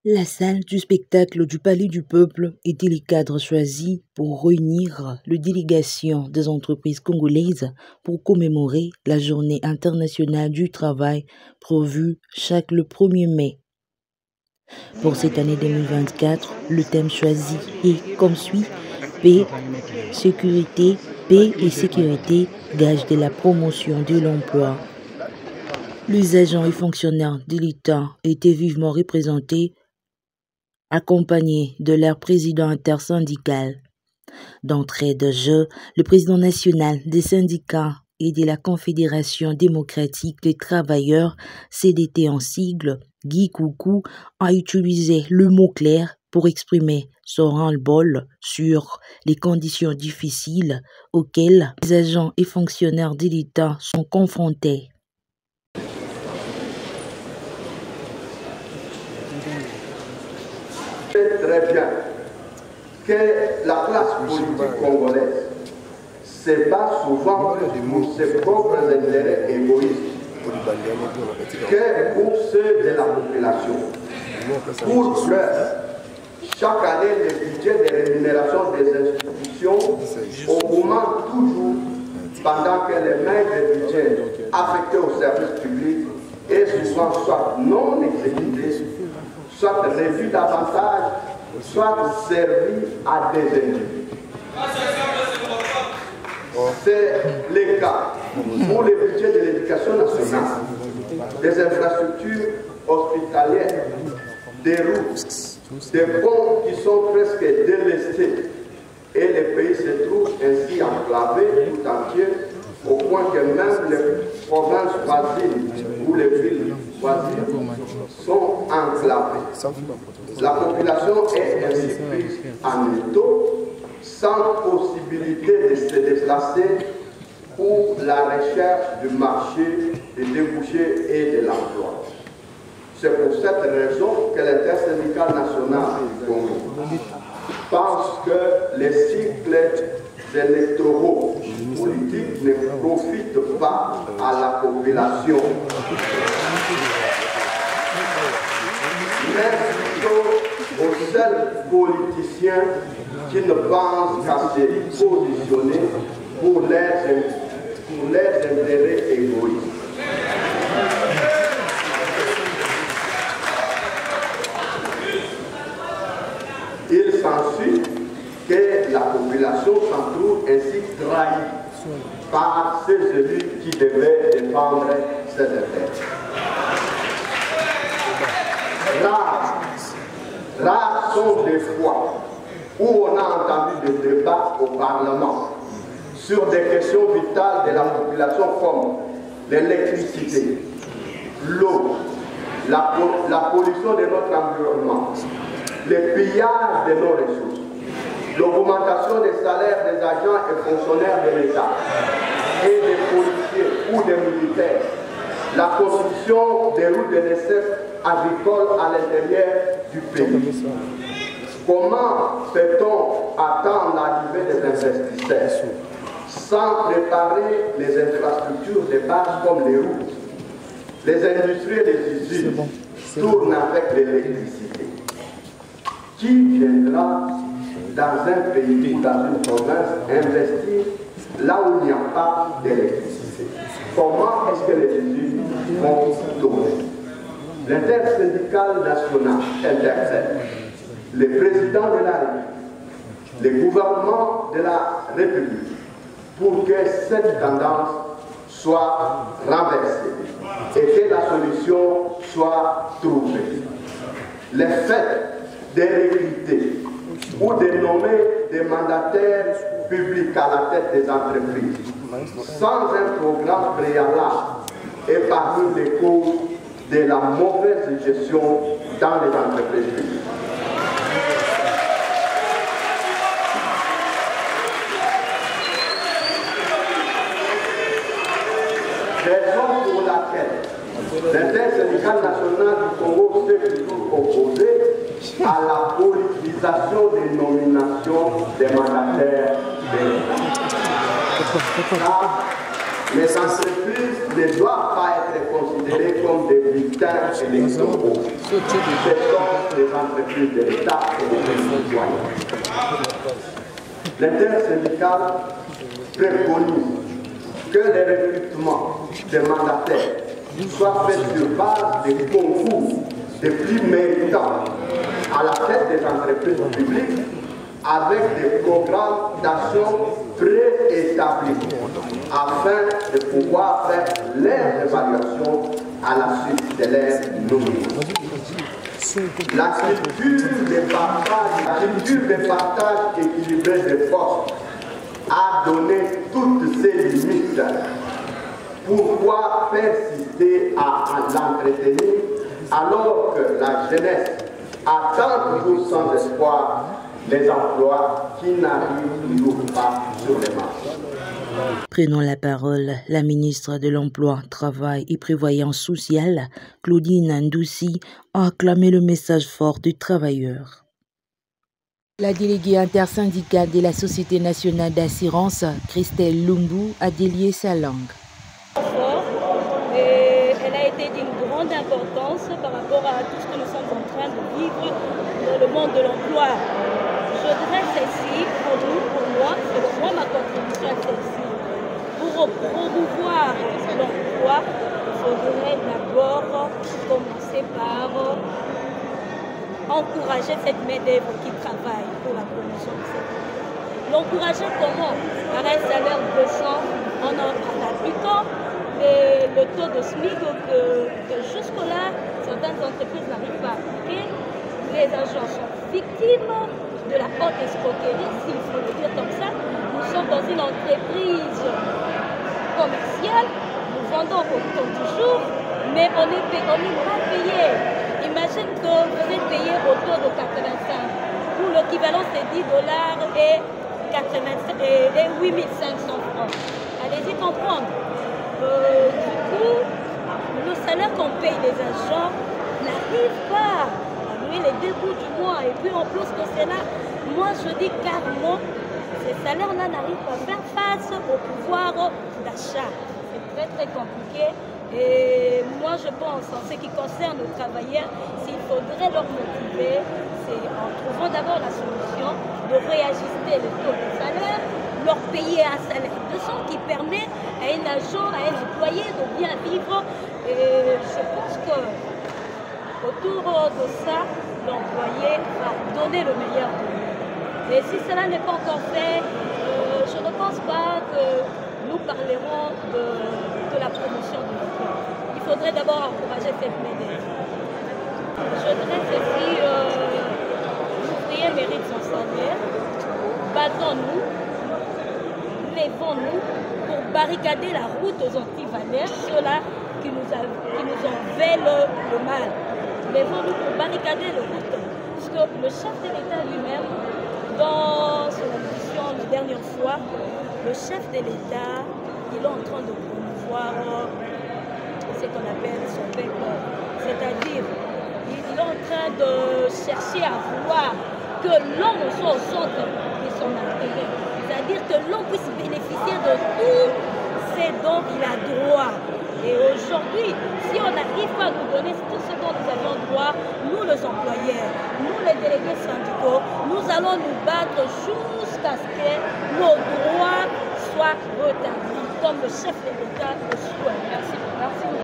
La salle du spectacle du Palais du Peuple était le cadre choisi pour réunir les délégations des entreprises congolaises pour commémorer la Journée internationale du travail prévue chaque le 1er mai. Pour cette année 2024, le thème choisi est comme suit: paix, et sécurité, gage de la promotion de l'emploi. Les agents et fonctionnaires de l'État étaient vivement représentés, accompagnés de leur président intersyndical. D'entrée de jeu, le président national des syndicats et de la Confédération démocratique des travailleurs, CDT en sigle, Guy Coucou, a utilisé le mot clair pour exprimer son ras-le-bol sur les conditions difficiles auxquelles les agents et fonctionnaires de l'État sont confrontés. Très bien que la classe politique congolaise se bat souvent pour ses propres intérêts égoïstes que pour ceux de la population. Pour preuve, chaque année, le budget de rémunération des institutions augmente toujours pendant que les maigres budgets affectés aux services publics est souvent soit non exécutés, soit réduit davantage, soit servi à des individus. C'est le cas pour le budget de l'éducation nationale, des infrastructures hospitalières, des routes, des ponts qui sont presque délestés, et le pays se trouve ainsi enclavé tout entier, au point que même les provinces voisines ou les villes voisines sont enclavées. La population est ainsi prise en étau, sans possibilité de se déplacer pour la recherche du marché, des débouchés et de l'emploi. C'est pour cette raison que l'intersyndicale nationale du Congo pense que les cycles électoraux politiques ne profitent pas à la population, mais plutôt aux seuls politiciens qui ne pensent qu'à se positionner pour leurs intérêts égoïstes. Il s'ensuit que la population s'en trouve ainsi trahie par ces élus qui devaient défendre ses intérêts. Rares sont les fois où on a entendu des débats au Parlement sur des questions vitales de la population comme l'électricité, l'eau, la pollution de notre environnement, le pillage de nos ressources, l'augmentation des salaires des agents et fonctionnaires de l'État et des policiers ou des militaires, la construction des routes de nécessaires agricoles à l'intérieur du pays. Comment peut-on attendre l'arrivée des investisseurs sans préparer les infrastructures de base comme les routes? Les industries et les usines tournent avec l'électricité. Qui viendra dans un pays ou dans une province investir là où il n'y a pas d'électricité? Comment est-ce que les usines vont tourner? L'intersyndicale nationale intercelle le président de la République, le gouvernement de la République, pour que cette tendance soit renversée et que la solution soit trouvée. Le fait de recruter ou de nommer des mandataires publics à la tête des entreprises sans un programme préalable est parmi les causes de la mauvaise gestion dans les entreprises publiques. Raison pour laquelle l'intersyndicale nationale du Congo s'est toujours opposée à la politisation des nominations des mandataires de l'État. Les entreprises ne doivent pas être être considérés comme des bulletins électoraux. Ce sont les entreprises de l'État et des citoyens. L'intersyndicale préconise que les recrutements des mandataires soient faits sur base des concours des plus méritants à la tête des entreprises publiques avec des programmes d'action préétablis afin de pouvoir faire leur évaluation à la suite de leur nomination. La culture des partages équilibrés des forces a donné toutes ses limites. Pourquoi persister à l'entretenir alors que la jeunesse attend toujours sans espoir les emplois qui n'arrivent toujours pas sur les marchés? Prenons la parole, la ministre de l'Emploi, Travail et Prévoyance sociale, Claudine Ndoussi, a acclamé le message fort du travailleur. La déléguée intersyndicale de la Société nationale d'assurance, Christelle Lumbu, a délié sa langue. Et elle a été d'une grande importance par rapport à tout ce que nous sommes en train de vivre dans le monde de l'emploi. Je dirais ceci, pour nous, pour moi, c'est moi ma contribution à celle-ci. Pour promouvoir l'emploi, il faudrait d'abord commencer par encourager cette main-d'œuvre qui travaille pour la promotion de cette emploi. L'encourager comment? Par un salaire décent en appliquant le taux de SMIC que jusque-là, certaines entreprises n'arrivent pas à appliquer. Les agents sont victimes de la haute escroquerie, s'il faut le dire comme ça. Nous sommes dans une entreprise commerciale, nous vendons au compte du jour, mais on n'est pas payé. Imagine que vous êtes payé autour de 85, pour l'équivalent c'est $10 et 8500 francs. Allez-y comprendre. Du coup, le salaire qu'on paye les agents n'arrive pas à nouer les débuts du mois. Et puis en plus de cela, moi je dis carrément, ces salaires-là n'arrivent pas à faire face au pouvoir d'achat. C'est très très compliqué. Et moi je pense, en ce qui concerne les travailleurs, s'il faudrait leur motiver, c'est en trouvant d'abord la solution de réajuster le taux de salaire, leur payer un salaire décent qui permet à un agent, à un employé de bien vivre. Et je pense que autour de ça, l'employé va donner le meilleur de lui. Et si cela n'est pas encore fait, je ne pense pas que nous parlerons de la promotion de l'emploi. Il faudrait d'abord encourager cette main-d'œuvre. Je dirais ceci, l'ouvrier mérite son salaire. Battons-nous, lèvons-nous pour barricader la route aux antivalaires, ceux-là qui nous en veulent le mal. Lèvons-nous pour barricader la route. Parce que le chef de l'État lui-même, dans son audition la dernière fois, le chef de l'État, il est en train de promouvoir ce qu'on appelle son peuple. C'est-à-dire, il est en train de chercher à vouloir que l'homme soit au centre de son intérêt. C'est-à-dire que l'homme puisse bénéficier de tout ce dont il a droit. Et aujourd'hui, si on n'arrive pas à nous donner tout ce dont nous avons droit, nous les employeurs, nous les délégués syndicaux, nous allons nous battre jusqu'à ce que nos droits soient rétablis, comme le chef de l'État le souhaite. Merci.